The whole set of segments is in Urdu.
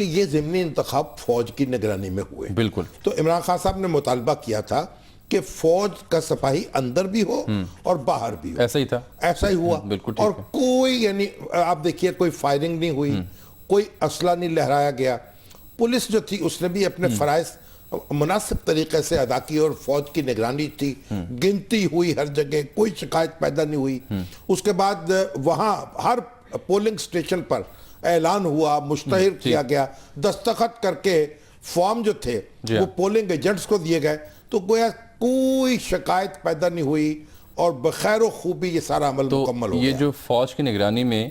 کہ یہ ضمنی انتخاب فوج کی نگرانی میں ہوئے. بالکل. تو عمران خان صاحب نے مطالبہ کیا تھا کہ فوج کا سپاہی اندر بھی ہو اور باہر بھی ہو. ایسا ہی تھا, ایسا ہی ہوا. بالکل. اور کوئی یعنی آپ دیکھیے کوئی فائرنگ نہیں ہوئی, کوئی اسلحہ نہیں لہرایا گیا. پولیس جو تھی اس نے بھی اپنے فرائض مناسب طریقے سے ادا کی اور فوج کی نگرانی تھی. گنتی ہوئی ہر جگہ, کوئی شکایت پیدا نہیں ہوئی. اس کے بعد وہاں ہر پولنگ سٹیشن پر اعلان ہوا, مشتہر کیا گیا, دستخط کر کے فارم جو تھے وہ پولنگ ایجنٹس کو دیے گئے. تو گویا کوئی شکایت پیدا نہیں ہوئی اور بخیر و خوبی یہ سارا عمل مکمل ہو گیا. یہ جو فوج کی نگرانی میں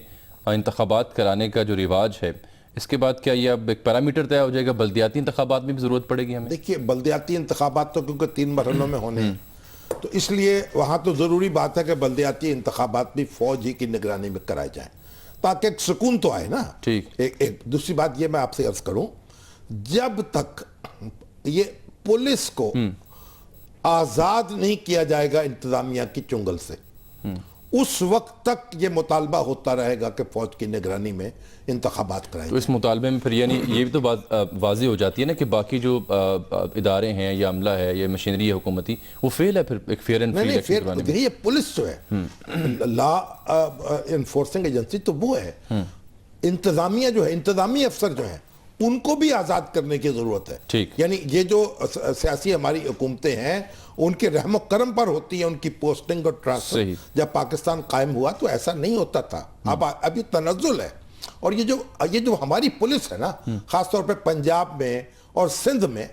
انتخابات کرانے کا جو رواج ہے, اس کے بعد کیا یہ اب ایک پیرامیٹر طے ہو جائے گا, بلدیاتی انتخابات میں بھی ضرورت پڑے گی ہمیں؟ دیکھیے بلدیاتی انتخابات تو کیونکہ 3 مرحلوں میں ہونے ہیں, تو اس لیے وہاں تو ضروری بات ہے کہ بلدیاتی انتخابات بھی فوج ہی کی نگرانی میں کرائے جائیں تاکہ ایک سکون تو آئے نا. ٹھیک. ایک دوسری بات یہ میں آپ سے عرض کروں, جب تک یہ پولیس کو آزاد نہیں کیا جائے گا انتظامیہ کی چنگل سے, اس وقت تک یہ مطالبہ ہوتا رہے گا کہ فوج کی نگرانی میں انتخابات کرائے. تو اس مطالبے میں پھر یعنی یہ بھی تو بات واضح ہو جاتی ہے نا کہ باقی جو ادارے ہیں یا عملہ ہے یا مشینری ہے حکومتی, وہ فیل ہے پھر ایک فیئر اینڈ فری الیکشن کروانے میں. یہ پولیس جو ہے لا انفورسنگ ایجنسی تو وہ ہے, انتظامیہ جو ہے, انتظامی افسر جو ہیں ان کو بھی آزاد کرنے کی ضرورت ہے. ٹھیک. یعنی یہ جو سیاسی ہماری حکومتیں ہیں ان کے رحم و کرم پر ہوتی ہے ان کی پوسٹنگ اور ٹرانسفر. جب پاکستان قائم ہوا تو ایسا نہیں ہوتا تھا, اب یہ تنزل ہے. اور یہ جو ہماری پولیس ہے نا, خاص طور پہ پنجاب میں اور سندھ میں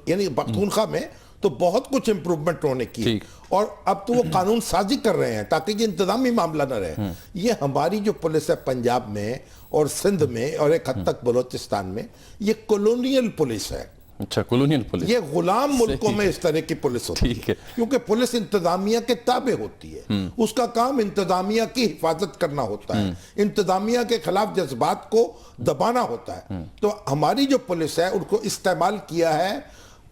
یعنی پختونخوا میں تو بہت کچھ امپروومنٹ ہونے کی, اور اب تو وہ قانون سازی کر رہے ہیں تاکہ یہ انتظامی معاملہ نہ رہے. یہ ہماری جو پولیس ہے پنجاب میں اور سندھ میں اور ایک حد تک بلوچستان میں, یہ کولونیل پولیس ہے. اچھا, کولونیل پولیس. یہ غلام ملکوں میں اس طرح کی پولیس ہوتی ہے کیونکہ پولیس انتظامیہ کے تابع ہوتی ہے. اس کا کام انتظامیہ کی حفاظت کرنا ہوتا ہے, انتظامیہ کے خلاف جذبات کو دبانا ہوتا ہے. تو ہماری جو پولیس ہے ان کو استعمال کیا ہے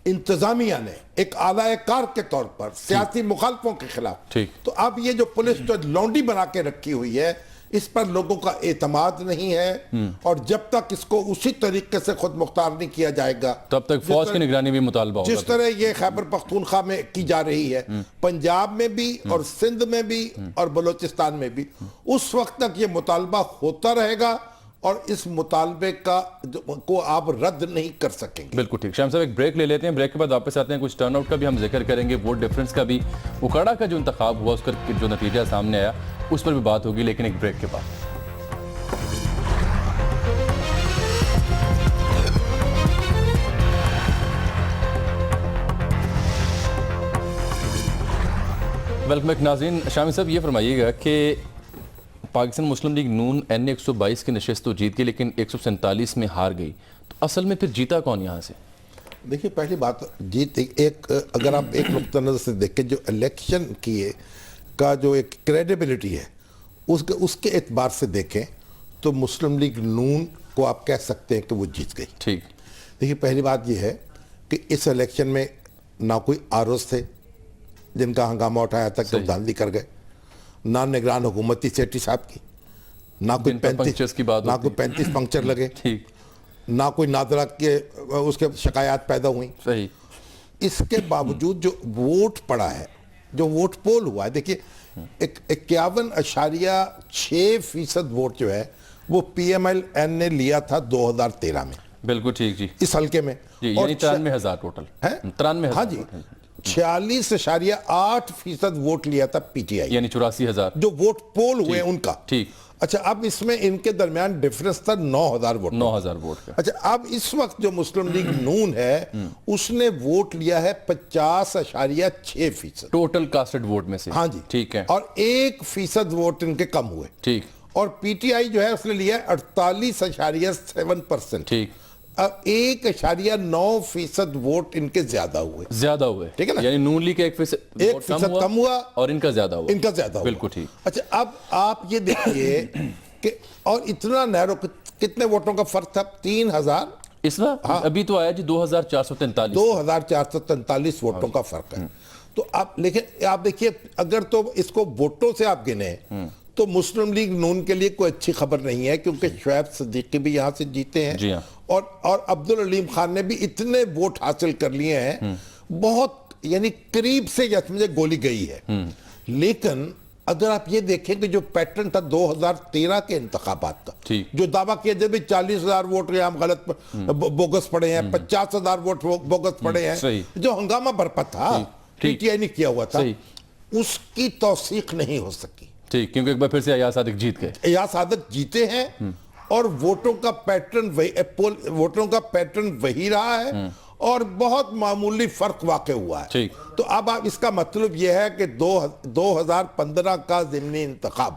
انتظامیہ نے ایک اعلی کار کے طور پر سیاسی مخالفوں کے خلاف. تو اب یہ جو پولیس جو لونڈی بنا کے رکھی ہوئی ہے, اس پر لوگوں کا اعتماد نہیں ہے, اور جب تک اس کو اسی طریقے سے خود مختار نہیں کیا جائے گا تب تک فوج کی نگرانی بھی مطالبہ ہوگا. جس طرح یہ خیبر پختونخوا میں کی جا رہی ہے, پنجاب میں بھی اور سندھ میں بھی اور بلوچستان میں بھی, اس وقت تک یہ مطالبہ ہوتا رہے گا اور اس مطالبے کو آپ رد نہیں کر سکیں گے. بالکل ٹھیک. شام صاحب ایک بریک لے لیتے ہیں, بریک کے بعد واپس آتے ہیں, کچھ ٹرن آؤٹ کا بھی ہم ذکر کریں گے, ووٹ ڈیفرنس کا بھی, اکھاڑا کا جو انتخاب ہوا اس کا جو نتیجہ سامنے آیا اس پر بھی بات ہوگی, لیکن ایک بریک کے بعد. ویلکم بیک ناظرین. شامی صاحب یہ فرمائیے گا کہ پاکستان مسلم لیگ نون این 122 کی نشست تو جیت گئی لیکن 147 میں ہار گئی, تو اصل میں پھر جیتا کون یہاں سے؟ دیکھیے پہلی بات جیت ایک اگر آپ ایک نقطہ نظر سے دیکھیں جو الیکشن کیے کا جو ایک کریڈیبلٹی ہے اس کے اعتبار سے دیکھیں تو مسلم لیگ نون کو آپ کہہ سکتے ہیں کہ وہ جیت گئی. ٹھیک. دیکھیے پہلی بات یہ ہے کہ اس الیکشن میں نہ کوئی آروز تھے جن کا ہنگامہ اٹھایا تھا کہ دھاندلی کر گئے, نہ نگران حکومتی سیٹی صاحب کی, نہ کوئی 35 پنکچر لگے, نہ کوئی نادرہ کے اس کے شکایات پیدا ہوئیں. صحیح. اس کے باوجود جو ووٹ پڑا ہے, جو ووٹ پول ہوا ہے, دیکھیے 51.6% ووٹ جو ہے وہ پی ایم ایل این نے لیا تھا 2013 میں. بالکل ٹھیک جی. اس حلقے میں یعنی 93,000 ٹوٹل ہے. 93,000. ہاں جی. 46.8% ووٹ لیا تھا پی ٹی آئی, یعنی 84,000 جو ووٹ پول ہوئے ان کا. ٹھیک. اچھا اب اس میں ان کے درمیان ڈیفرنس تھا 9,000 ووٹ. 9,000 ووٹ کا. اچھا اب اس وقت جو مسلم لیگ نون ہے اس نے ووٹ لیا ہے 50.6% ٹوٹل کاسٹڈ ووٹ میں سے. ہاں جی. ٹھیک ہے. اور 1% ووٹ ان کے کم ہوئے. ٹھیک. اور پی ٹی آئی جو ہے اس نے لیا 48.7%. ٹھیک. اب 1.9% ووٹ ان کے زیادہ ہوئے. ٹھیک ہے نا. یعنی نون لیگ کا 1% کم ہوا اور ان کا زیادہ ہوا. بالکل ٹھیک. اچھا اب آپ یہ دیکھیے کہ اور اتنا نیرو کتنے ووٹوں کا فرق تھا؟ 3,000. اس وقت ابھی تو آیا جی 2,443 ووٹوں کا فرق ہے. تو آپ لیکن آپ دیکھیے اگر تو اس کو ووٹوں سے آپ گنے تو مسلم لیگ نون کے لیے کوئی اچھی خبر نہیں ہے، کیونکہ شعیب صدیقی بھی یہاں سے جیتے ہیں جی ہاں، اور عبدالعلیم خان نے بھی اتنے ووٹ حاصل کر لیے ہیں، بہت یعنی قریب سے یا سمجھے گولی گئی ہے. لیکن اگر آپ یہ دیکھیں کہ جو پیٹرن تھا 2013 کے انتخابات کا، ٹھیک، جو دعویٰ کیا جب بھی 40,000 ووٹ یہاں غلط بوگس پڑے ہیں، 50,000 ووٹ بوگس پڑے ہیں، جو ہنگامہ برپا تھا پی ٹی آئی نے کیا ہوا تھا، اس کی توثیق نہیں ہو سکی. ٹھیک، کیونکہ ایک بار پھر سے ایاز صادق جیت گئے. ایاز صادق جیتے ہیں اور ووٹوں کا پیٹرن وہی رہا ہے اور بہت معمولی فرق واقع ہوا ہے. تو اب اس کا مطلب یہ ہے کہ 2015 کا ضمنی انتخاب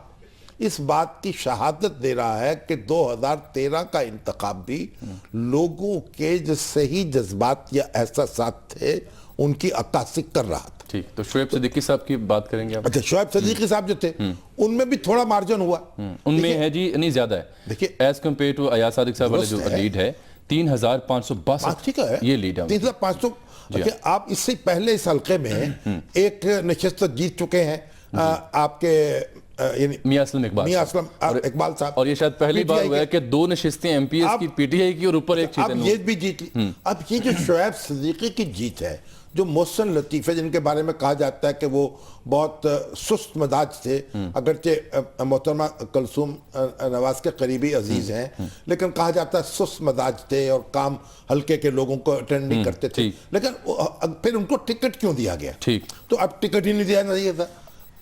اس بات کی شہادت دے رہا ہے کہ 2013 کا انتخاب بھی لوگوں کے جو صحیح جذبات یا احساسات تھے ان کی عکاسی کر رہا تھا. ٹھیک، تو شعیب صدیقی صاحب کی بات کریں گے آپ؟ اچھا، شعیب صدیقی صاحب جو تھے ان میں بھی تھوڑا مارجن ہوا، ان میں ہے جی نہیں زیادہ ہے. دیکھیے as compare to Ayaz Sadiq صاحب والا جو لیڈ ہے 3,562 یہ لیڈ ہے. 3,500. آپ اس سے پہلے اس حلقے میں ایک نشست جیت چکے ہیں آپ کے میاں اسلم اقبال صاحب، اور یہ شاید پہلی بار ہوا ہے کہ 2 نشستیں ایم پی ایس کی پی ٹی آئی کی اور اوپر ایک چیز. اب یہ بھی جیت لی. اب یہ جو شعیب صدیقی کی جیت ہے، جو محسن لطیف ہے جن کے بارے میں کہا جاتا ہے کہ وہ بہت سست مزاج تھے، اگرچہ محترمہ کلثوم نواز کے قریبی عزیز ہیں، لیکن کہا جاتا ہے سست مزاج تھے اور کام ہلکے کے لوگوں کو اٹینڈ نہیں کرتے تھے. لیکن پھر ان کو ٹکٹ کیوں دیا گیا؟ تو اب ٹکٹ ہی نہیں دیا نہیں تھا.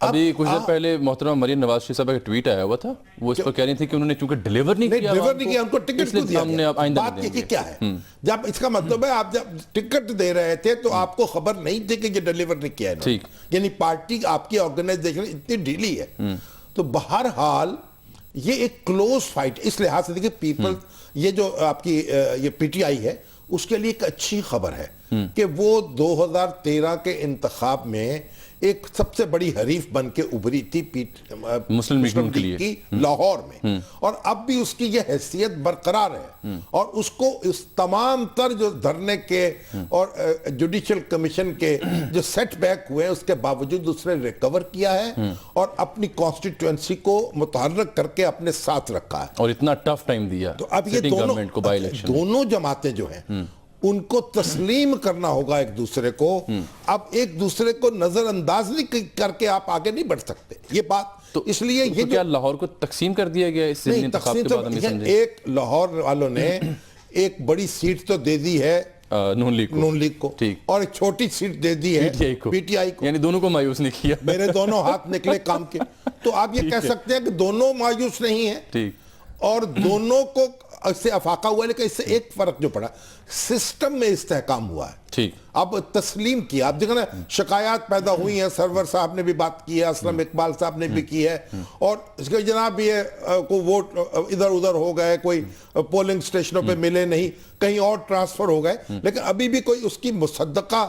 ابھی کچھ دیر پہلے محترمہ مریم نواز شریف صاحب کا ٹویٹ آیا ہوا تھا، وہ اس پر کہہ رہی تھی کہ انہوں نے چونکہ ڈیلیور نہیں کیا ان کو ٹکٹ کیوں دیا گیا. بات یہ کیا ہے، جب اس کا مطلب ہے آپ جب ٹکٹ دے رہے تھے تو آپ کو خبر نہیں تھی کہ یہ ڈیلیور نہیں کیا ہے. یعنی پارٹی آپ کی آرگنائزیشن اتنی ڈھیلی ہے. تو بہرحال یہ ایک کلوز فائٹ اس لحاظ سے دیکھیں پیپل، یہ جو آپ کی یہ پی ٹی آئی ہے اس کے لیے ایک اچھی خبر ہے کہ وہ 2013 کے انتخاب میں ایک سب سے بڑی حریف بن کے ابھری تھی مسلم لیگ کی لاہور میں، اور اب بھی اس کی یہ حیثیت برقرار ہے. اور اس کو اس تمام تر جو دھرنے کے اور جوڈیشل کمیشن کے جو سیٹ بیک ہوئے اس کے باوجود اس نے ریکور کیا ہے اور اپنی کانسٹیٹوئنسی کو متحرک کر کے اپنے ساتھ رکھا ہے اور اتنا ٹف ٹائم دیا. تو اب یہ دونوں جماعتیں جو ہیں ان کو تسلیم کرنا ہوگا ایک دوسرے کو. اب ایک دوسرے کو نظر انداز نہیں کر کے آپ آگے نہیں بڑھ سکتے. یہ بات تو اس لیے یہ کیا لاہور کو تقسیم کر دیا گیا اس انتخاب کے بعد؟ ہم سمجھیں ایک لاہور والوں نے ایک بڑی سیٹ تو دے دی ہے نون لیگ کو اور ایک چھوٹی سیٹ دے دی ہے پی ٹی آئی کو. یعنی دونوں کو مایوس نہیں کیا. میرے دونوں ہاتھ نکلے کام کے. تو آپ یہ کہہ سکتے ہیں کہ دونوں مایوس نہیں ہیں اور دونوں کو اس سے افاقہ ہوا ہے. لیکن اس سے ایک فرق جو پڑا سسٹم میں استحکام ہوا ہے. اب تسلیم کیا. اب دیکھیں نا شکایات پیدا ہوئی ہیں، سرور صاحب نے بھی بات کی ہے، اسلم اقبال صاحب نے بھی کی ہے، اور اس کے جناب یہ کوئی ووٹ ادھر ادھر ہو گئے، کوئی پولنگ سٹیشنوں پہ ملے نہیں، کہیں اور ٹرانسفر ہو گئے. لیکن ابھی بھی کوئی اس کی مصدقہ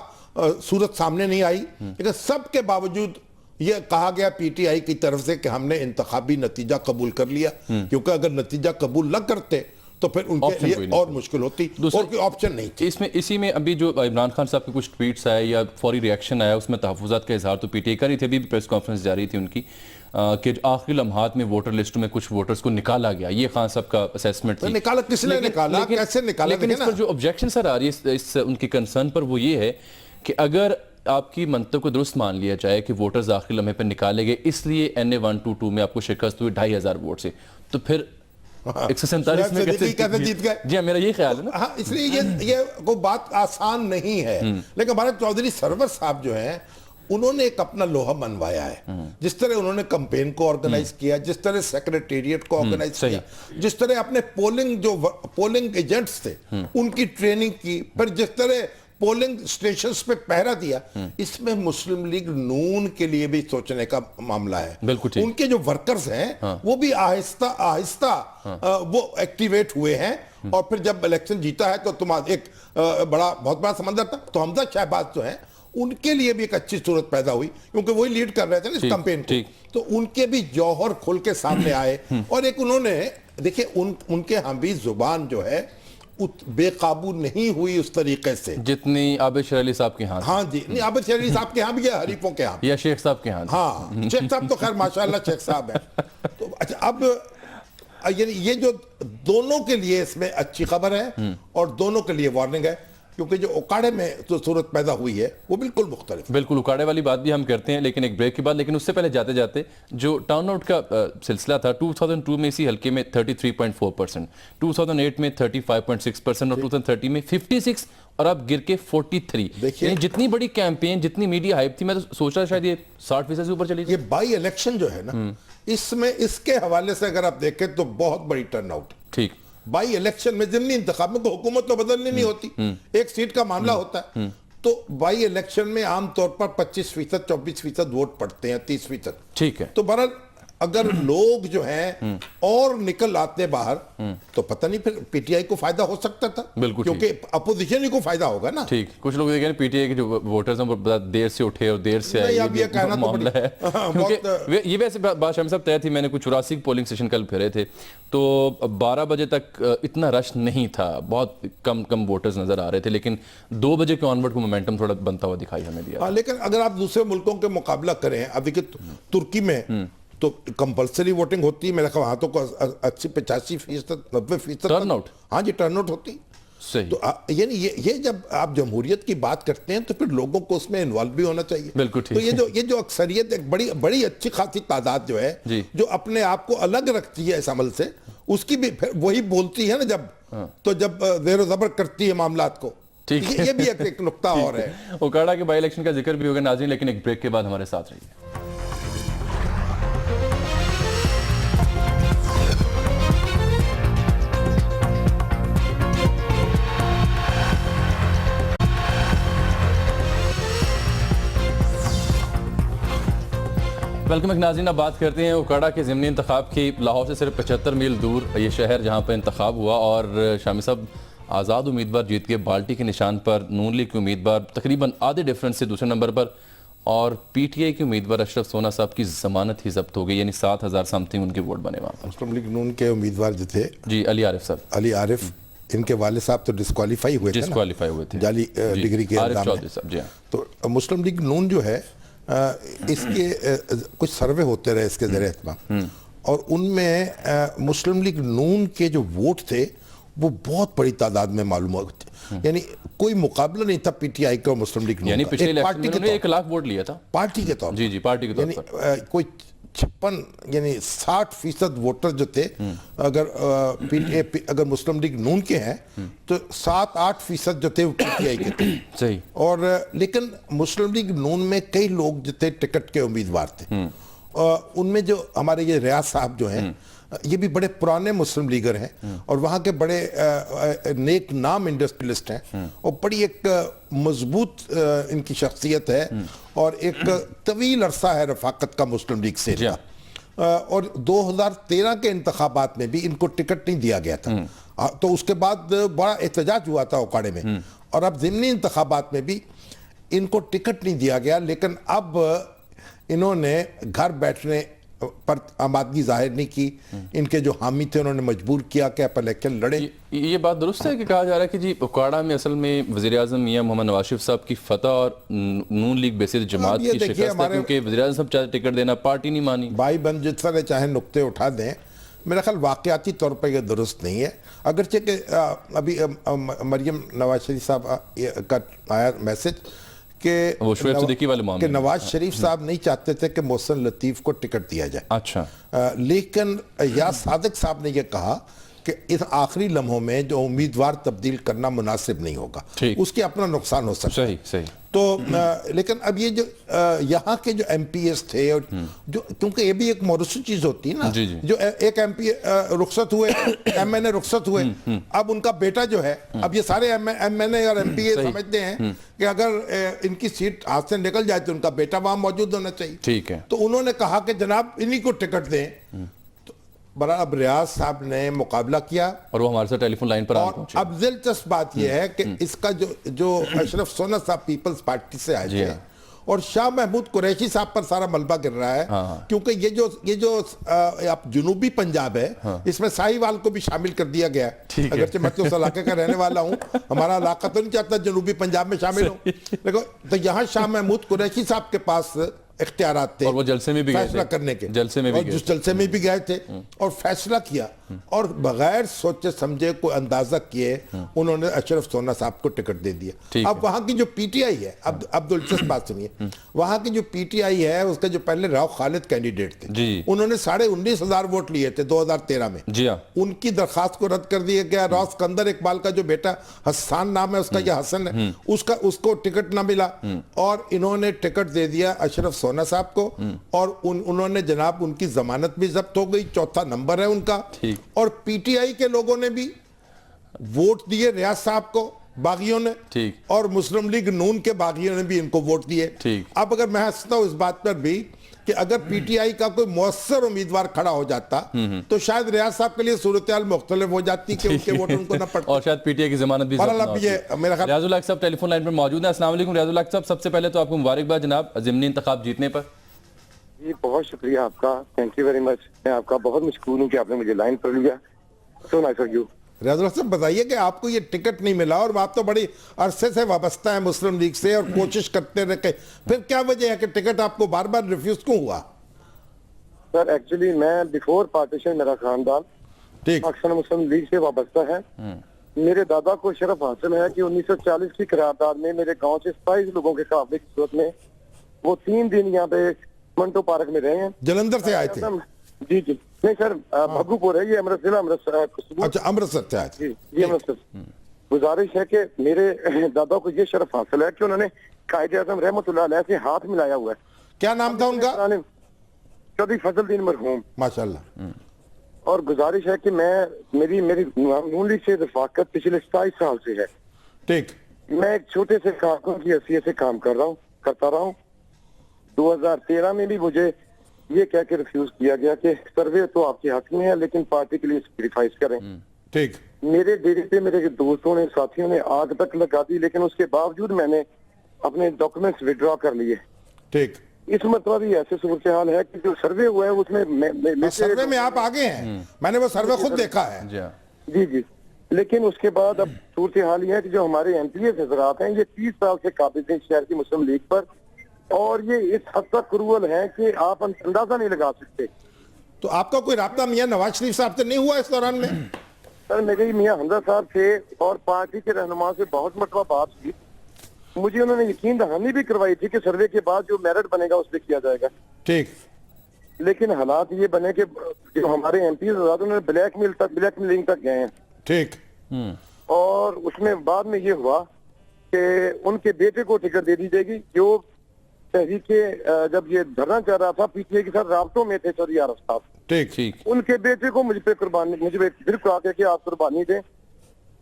صورت سامنے نہیں آئی. لیکن سب کے باوجود یہ کہا گیا پی ٹی آئی کی طرف سے کہ ہم نے انتخابی نتیجہ قبول کر لیا، کیونکہ اگر نتیجہ قبول نہ کرتے تو پھر ان کے لیے اور مشکل ہوتی اور کوئی آپشن نہیں تھی. اسی میں ابھی جو عمران خان صاحب کے کچھ ٹویٹس آئے یا فوری ریاکشن آیا، اس میں تحفظات کا اظہار تو پی ٹی آئی کر رہی تھی. ابھی بھی پریس کانفرنس جاری تھی ان کی کہ آخری لمحات میں ووٹر لسٹوں میں کچھ ووٹرز کو نکالا گیا. یہ خان صاحب کا اسیسمنٹ تھی. نکالا کس نے نکالا، کیسے نکالا؟ لیکن اس پر جو آبجیکشن سر آ رہی ہے اس ان کی کنسرن پر وہ یہ ہے کہ اگر آپ کی منطق کو درست مان لیا جائے کہ ووٹرز آخری لمحے پر نکالے گئے اس لیے NA-122 میں آپ کو شکست ہوئی 2,500 ووٹ سے، تو پھر 147 میں کیسے جیت گئے؟ جی ہاں، میرا یہ خیال ہے نا. ہاں، اس لیے یہ کوئی بات آسان نہیں ہے. لیکن ہمارے چودھری سرور صاحب جو ہیں انہوں نے ایک اپنا لوہا منوایا ہے. جس طرح انہوں نے کمپین کو آرگنائز کیا، جس طرح سیکریٹریٹ کو آرگنائز کیا، جس طرح اپنے پولنگ ایجنٹس تھے ان کی ٹریننگ کی، پھر جس طرح پولنگ سٹیشنز پہ پہرا دیا، اس میں مسلم لیگ نون کے لیے بھی سوچنے کا معاملہ ہے. ان کے جو ورکرز ہیں وہ بھی آہستہ آہستہ وہ ایکٹیویٹ ہوئے ہیں. اور پھر جب الیکشن جیتا ہے تو تمہارا ایک بہت بڑا سمندر تھا. تو حمزہ شہباز جو ہیں ان کے لیے بھی ایک اچھی صورت پیدا ہوئی، کیونکہ وہی لیڈ کر رہے تھے نا اس کمپین کو. تو ان کے بھی جوہر کھل کے سامنے آئے. اور ایک انہوں نے دیکھیں ان کے ہاں بھی زبان جو ہے بے قابو نہیں ہوئی اس طریقے سے جتنی عابد شیر علی صاحب کے ہاں. ہاں جی، نہیں عابد شیر علی صاحب کے ہاں بھی ہے، حریفوں کے ہاں، یا شیخ صاحب کے ہاں. ہاں شیخ صاحب تو خیر ماشاءاللہ شیخ صاحب ہیں. اچھا اب یعنی یہ جو دونوں کے لیے اس میں اچھی خبر ہے اور دونوں کے لیے وارننگ ہے، کیونکہ جو اکاڑے میں جو صورت پیدا ہوئی ہے وہ بالکل مختلف ہے۔ بالکل اکاڑے والی بات بھی ہم کرتے ہیں لیکن ایک بریک کے بعد، لیکن اس سے پہلے جاتے جاتے جو ٹرن آؤٹ کا سلسلہ تھا 2002 میں اسی حلقے میں 33.4%، 2008 میں 35.6% اور 2030 میں 56 اور اب گر کے 43۔ یعنی جتنی بڑی کیمپین، جتنی میڈیا ہائپ تھی، میں تو سوچ رہا شاید یہ 60% سے اوپر چلی جائے۔ یہ بائی الیکشن جو ہے نا، اس میں اس کے حوالے سے اگر آپ دیکھیں تو بہت بڑی ٹرن آؤٹ۔ ٹھیک، بائی الیکشن میں ضمنی انتخاب میں کوئی حکومت تو بدلنی نہیں ہوتی، ایک سیٹ کا معاملہ ہوتا ہے، تو بائی الیکشن میں عام طور پر 25%، 24% ووٹ پڑتے ہیں، 30%۔ ٹھیک ہے، تو بہرحال اگر لوگ جو ہیں اور نکل آتے باہر تو پتہ نہیں پھر پی ٹی آئی کو فائدہ ہو سکتا تھا، بالکل، کیونکہ اپوزیشن ہی کو فائدہ ہوگا نا۔ ٹھیک، کچھ لوگ دیکھیں پی ٹی آئی کے جو ووٹرز ہیں وہ دیر سے اٹھے اور دیر سے آئے، اب یہ کہنا تو معاملہ ہے، کیونکہ یہ ویسے بات شامی صاحب طے تھی۔ میں نے کچھ 84 پولنگ سیشن کل پھیرے تھے تو 12 بجے تک اتنا رش نہیں تھا، بہت کم ووٹرز نظر آ رہے تھے، لیکن 2 بجے کے آنورڈ کو مومنٹم تھوڑا بنتا ہوا دکھائی ہمیں دیا۔ لیکن اگر آپ دوسرے ملکوں کے مقابلہ کریں، اب دیکھیں ترکی میں تو کمپلسری ووٹنگ ہوتی ہے، میرا خیال وہاں تو 80-85%، 90% ٹرن آؤٹ، ہاں جی ٹرن آؤٹ ہوتی۔ صحیح، تو یعنی یہ جب آپ جمہوریت کی بات کرتے ہیں تو پھر لوگوں کو اس میں انوالو بھی ہونا چاہیے۔ بالکل ٹھیک، تو یہ جو اکثریت ایک بڑی اچھی خاصی تعداد جو ہے جو اپنے آپ کو الگ رکھتی ہے اس عمل سے، اس کی بھی پھر وہی بولتی ہے نا جب زیر و زبر کرتی ہے معاملات کو۔ یہ بھی ایک نقطہ اور ہے۔ اوکاڑا کے بائی الیکشن کا ذکر بھی ہوگا ناظرین، لیکن ایک بریک کے بعد ہمارے ساتھ رہیے۔ ویلکم ایک ناظرین، اب بات کرتے ہیں اوکاڑا کے ضمنی انتخاب کی۔ لاہور سے صرف 75 میل دور یہ شہر جہاں پہ انتخاب ہوا، اور شامی صاحب آزاد امیدوار جیت کے بالٹی کے نشان پر، نون لیگ کے امیدوار تقریباً آدھے ڈیفرنس سے دوسرے نمبر پر، اور پی ٹی آئی کے امیدوار اشرف سونا صاحب کی ضمانت ہی ضبط ہو گئی، یعنی 7000 سمتھنگ ان کے ووٹ بنے وہاں پر۔ مسلم لیگ نون کے امیدوار جو تھے جی علی عارف صاحب، علی عارف، ان کے والد صاحب تو ڈسکوالیفائی ہوئے تھے جعلی ڈگری کے عارف الزام چودھری میں۔ صاحب، جی ہاں، تو مسلم لیگ نون جو ہے اس کے کچھ سروے ہوتے رہے اس کے زیر اہتمام، اور ان میں مسلم لیگ نون کے جو ووٹ تھے وہ بہت بڑی تعداد میں معلوم ہوتے، یعنی کوئی مقابلہ نہیں تھا پی ٹی آئی کا اور مسلم لیگ نون یعنی کا، پچھلے ایک الیکشن پارٹی میں کے انہوں نے طور 1 لاکھ ووٹ لیا تھا پارٹی کے طور پر، جی پارٹی کے طور یعنی پر، کوئی 56 یعنی 60% ووٹر جو تھے اگر مسلم لیگ نون کے ہیں تو 7-8% جو تھے وہ پی ٹی آئی کے تھے۔ صحیح، اور لیکن مسلم لیگ نون میں کئی لوگ جو تھے ٹکٹ کے امیدوار تھے، ان میں جو ہمارے یہ ریاض صاحب جو ہیں یہ بھی بڑے پرانے مسلم لیگر ہیں اور وہاں کے بڑے نیک نام انڈسٹریلسٹ ہیں، اور بڑی ایک مضبوط ان کی شخصیت ہے اور ایک طویل عرصہ ہے رفاقت کا مسلم لیگ سے۔ اور 2013 کے انتخابات میں بھی ان کو ٹکٹ نہیں دیا گیا تھا، تو اس کے بعد بڑا احتجاج ہوا تھا اوکاڑے میں، اور اب ضمنی انتخابات میں بھی ان کو ٹکٹ نہیں دیا گیا، لیکن اب انہوں نے گھر بیٹھنے پر آمادگی ظاہر نہیں کی، ان کے جو حامی تھے انہوں نے مجبور کیا کہ آپ الیکشن لڑیں۔ یہ بات درست ہے کہ کہا جا رہا ہے کہ جی اوکاڑا میں اصل میں وزیر اعظم میاں محمد نواز شریف صاحب کی فتح اور نون لیگ بیسز جماعت کی شکست ہے، کیونکہ وزیر اعظم صاحب چاہتے ٹکٹ دینا، پارٹی نہیں مانی۔ بھائی بن جتنا نے چاہے نقطے اٹھا دیں، میرا خیال واقعاتی طور پر یہ درست نہیں ہے، اگرچہ کہ ابھی مریم نواز شریف صاحب کا آیا میسج کہ نواز شریف صاحب نہیں چاہتے تھے کہ محسن لطیف کو ٹکٹ دیا جائے، اچھا، لیکن یا صادق صاحب نے یہ کہا کہ اس آخری لمحوں میں جو امیدوار تبدیل کرنا مناسب نہیں ہوگا، اس کے اپنا نقصان ہو سکتا ہے۔ صحیح، تو لیکن اب یہ جو یہاں کے جو ایم پی ایس تھے، اور جو کیونکہ یہ بھی ایک موروثی چیز ہوتی ہے نا، جو ایک ایم پی رخصت ہوئے، ایم این اے رخصت ہوئے، اب ان کا بیٹا جو ہے، اب یہ سارے ایم این اے اور ایم پی اے سمجھتے ہیں کہ اگر ان کی سیٹ ہاتھ سے نکل جائے تو ان کا بیٹا وہاں موجود ہونا چاہیے، ٹھیک ہے، تو انہوں نے کہا کہ جناب انہی کو ٹکٹ دیں۔ برابر اب ریاض صاحب نے مقابلہ کیا اور وہ ہمارے ساتھ ٹیلی فون لائن پر آن پہنچے۔ اب دلچسپ بات یہ ہے کہ اس کا جو اشرف سونا صاحب پیپلز پارٹی سے آئے تھے، اور شاہ محمود قریشی صاحب پر سارا ملبہ گر رہا ہے، کیونکہ یہ جو آپ جنوبی پنجاب ہے اس میں ساہیوال کو بھی شامل کر دیا گیا ہے، اگرچہ میں تو اس علاقے کا رہنے والا ہوں، ہمارا علاقہ تو نہیں چاہتا جنوبی پنجاب میں شامل ہوں، تو یہاں شاہ محمود قریشی صاحب کے پاس اختیارات تھے اور وہ جلسے میں بھی گئے فیصلہ تھے، کرنے کے، جلسے میں بھی اور گئے جس جلسے میں بھی گئے تھے اور فیصلہ کیا اور بغیر سوچے سمجھے کوئی اندازہ کیے انہوں نے اشرف سونا صاحب کو ٹکٹ دے دیا. اب وہاں کی جو پی ٹی آئی ہے، اب دلچسپ بات سنیے، وہاں کی جو پی ٹی آئی ہے اس کا جو پہلے راؤ خالد کینڈیڈیٹ تھے انہوں نے 19,500 ووٹ لیے تھے 2013 میں. جی ہاں، ان کی درخواست کو رد کر دیا گیا. راؤ سکندر اقبال کا جو بیٹا حسان نام ہے اس کا، یا حسن ہے، اس کو ٹکٹ نہ ملا اور انہوں نے ٹکٹ دے دیا اشرف سونا صاحب کو اور انہوں نے جناب ان کی ضمانت بھی ضبط ہو گئی، 4تھا نمبر ہے ان کا. اور پی ٹی آئی کے لوگوں نے بھی ووٹ دیے ریاض صاحب کو، باغیوں نے، اور مسلم لیگ نون کے باغیوں نے بھی ان کو ووٹ دیے. اب اگر میں ہنستا ہوں اس بات پر بھی کہ اگر پی ٹی آئی کا کوئی مؤثر امیدوار کھڑا ہو جاتا تو شاید ریاض صاحب کے لیے صورتحال مختلف ہو جاتی کہ ان کے ووٹ ان کو نہ پڑتے اور شاید پی ٹی آئی کی ضمانت بھی ریاض الحق صاحب ٹیلی فون لائن پر موجود ہیں. السلام علیکم ریاض الحق صاحب، سب سے پہلے تو آپ کو مبارکباد جناب ضمنی انتخاب جیتنے پر. جی بہت شکریہ آپ کا، تھینک یو ویری مچ. میں آپ کا بہت مشکور ہوں کہ آپ نے مجھے لائن پر لیا. So nice of you. Riaz ul Haq صاحب بتائیے کہ آپ کو یہ ٹکٹ نہیں ملا اور آپ تو بڑی عرصے سے وابستہ ہیں مسلم لیگ سے اور کوشش کرتے رہے، پھر کیا وجہ ہے کہ ٹکٹ آپ کو بار بار ریفیوز کیوں ہوا؟ سر ایکچولی میں بیفور پارٹیشن میرا خاندان پاکستان مسلم لیگ سے وابستہ ہے. میرے دادا کو شرف حاصل ہے کہ 1940 کی قرارداد میں میرے گاؤں سے 27 لوگوں کے قابل کی صورت میں وہ 3 دن یہاں پہ منٹو پارک میں رہے ہیں. جلندھر سے آئے تھے؟ جی جی نہیں سر، بھگو پور ہے یہ، امرتسر. اچھا امرتسر سے آئے تھے. جی امرتسر. گزارش ہے کہ میرے دادا کو یہ شرف حاصل ہے کہ انہوں نے قائد اعظم رحمۃ اللہ علیہ سے ہاتھ ملایا ہوا ہے. کیا نام تھا ان کا؟ چودھری فضل الدین مرحوم. ماشاءاللہ. اور گزارش ہے کہ میری نون لیگ سے رفاقت پچھلے 27 سال سے ہے. ٹھیک. میں ایک چھوٹے سے کارکن کی حیثیت سے کام کرتا رہا ہوں. 2013 میں بھی مجھے یہ کہہ کے ریفیوز کیا گیا کہ سروے تو آپ کے حق میں ہے لیکن پارٹی کے لیے سیکریفائس کریں. ٹھیک. میرے ڈیرے پہ میرے دوستوں نے، ساتھیوں نے آگ تک لگا دی لیکن اس کے باوجود میں نے اپنے ڈاکومنٹس وڈرا کر لیے. ٹھیک. اس مرتبہ بھی ایسے صورتحال ہے کہ جو سروے ہوا ہے اس میں سروے میں آپ آگے ہیں، میں نے وہ سروے خود دیکھا ہے. جی جی. لیکن اس کے بعد اب صورتحال یہ ہے کہ جو ہمارے ایم پی ایس حضرات ہیں یہ 30 سال سے قابض ہیں شہر کی مسلم لیگ پر، اور یہ اس حد تک کرول ہیں کہ آپ اندازہ نہیں لگا سکتے. تو آپ کا کوئی رابطہ میاں نواز شریف صاحب سے نہیں ہوا اس دوران میں؟ سر میرے میاں حمزہ صاحب سے اور پارٹی کے رہنما سے بہت مرتبہ بات ہوئی. مجھے انہوں نے یقین دہانی بھی کروائی تھی کہ سروے کے بعد جو میرٹ بنے گا اس پہ کیا جائے گا. ٹھیک. لیکن حالات یہ بنے کہ جو ہمارے ایم پی حضرات انہوں نے بلیک میلنگ تک گئے ہیں. ٹھیک. اور اس میں بعد میں یہ ہوا کہ ان کے بیٹے کو ٹکٹ دے دی جائے گی جو تحریک جب یہ دھرنا چل رہا تھا پی ٹی آئی کے ساتھ رابطوں میں تھے چودھری عارف صاحب. ٹھیک. ان کے بیٹے کو مجھ پہ بالکل آ کے آپ قربانی دیں.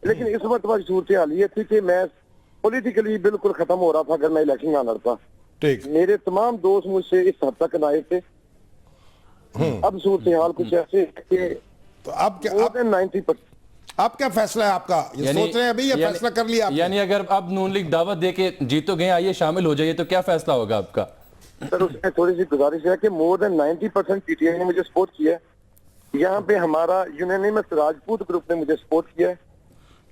لیکن اس مرتبہ صورتحال یہ تھی کہ میں پولیٹیکلی بالکل ختم ہو رہا تھا اگر میں الیکشن نہ لڑتا. ٹھیک. میرے تمام دوست مجھ سے اس حد تک نائب تھے. اب صورتحال کچھ ایسے کہ تو اب کیا فیصلہ ہے آپ کا؟ یہ سوچ رہے ہیں ابھی یہ فیصلہ کر لیا آپ نے؟ یعنی اگر اب نون لیگ دعوت دے کے جیتو گئے آئیے شامل ہو جائیے تو کیا فیصلہ ہوگا آپ کا؟ سر اس میں تھوڑی سی گزارش ہے کہ مور دین 90% پی ٹی آئی نے مجھے سپورٹ کیا ہے. یہاں پہ ہمارا یونینیمس راجپوت گروپ نے مجھے سپورٹ کیا ہے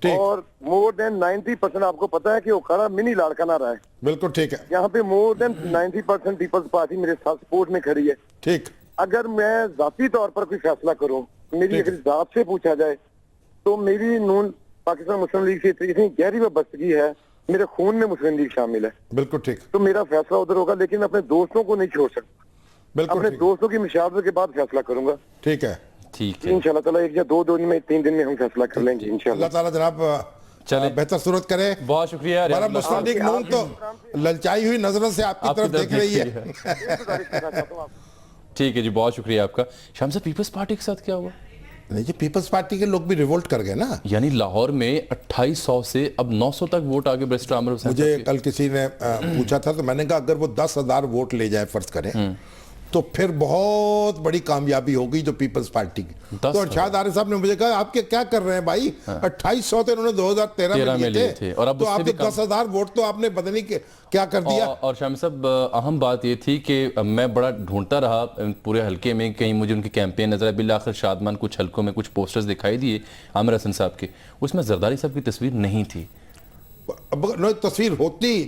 اور مور دین 90% آپ کو پتا ہے کہ وہ کھڑا منی لاڑکانہ رہا ہے. بالکل ٹھیک ہے. یہاں پہ مور دین 90% پیپلز پارٹی میرے ساتھ سپورٹ میں کھڑی ہے. ٹھیک. اگر میں ذاتی طور پر کوئی فیصلہ کروں، میری اگر ذات سے پوچھا جائے تو میری نون پاکستان مسلم لیگ سے اتنی گہری وابستگی ہے، میرے خون میں مسلم لیگ شامل ہے. بالکل ٹھیک. تو میرا فیصلہ ادھر ہوگا لیکن اپنے دوستوں کو نہیں چھوڑ سکتا. بالکل اپنے دوستوں کی مشاورت کے بعد فیصلہ کروں گا. ٹھیک ہے. ٹھیک ہے انشاءاللہ تعالیٰ 1 یا 2 دن میں 3 دن میں ہم فیصلہ کر لیں گے انشاءاللہ. اللہ تعالیٰ جناب چلے بہتر صورت کرے. بہت شکریہ. ہمارا مسلم لیگ نون تو للچائی ہوئی نظروں سے آپ کی طرف دیکھ رہی ہے. ٹھیک ہے جی، بہت شکریہ آپ کا. شام صاحب پیپلز پارٹی کے ساتھ کیا ہوا؟ نہیں جی، پیپلز پارٹی کے لوگ بھی ریولٹ کر گئے نا. یعنی لاہور میں 2800 سے اب 900 تک ووٹ آگے بیرسٹر عامر حسین. مجھے کل کسی نے پوچھا تھا تو میں نے کہا اگر وہ 10,000 ووٹ لے جائے فرض کریں تو پھر بہت بڑی کامیابی ہوگی جو پیپلز پارٹی کی. تو ارشاد عارف صاحب نے مجھے کہا آپ کے کیا کر رہے ہیں بھائی، 2800 تو انہوں نے 2013 میں لیے تھے اور اب آپ نے 10,000 ووٹ تو آپ نے پتہ نہیں کیا کر دیا. اور شامی صاحب اہم بات یہ تھی کہ میں بڑا ڈھونڈتا رہا پورے حلقے میں، کہیں مجھے ان کی کیمپین نظر آئی. بالآخر شادمان کچھ حلقوں میں کچھ پوسٹرز دکھائی دیے عامر حسین صاحب کے، اس میں زرداری صاحب کی تصویر نہیں تھی. تصویر ہوتی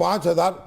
5000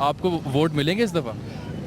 آپ کو ووٹ ملیں گے اس دفعہ؟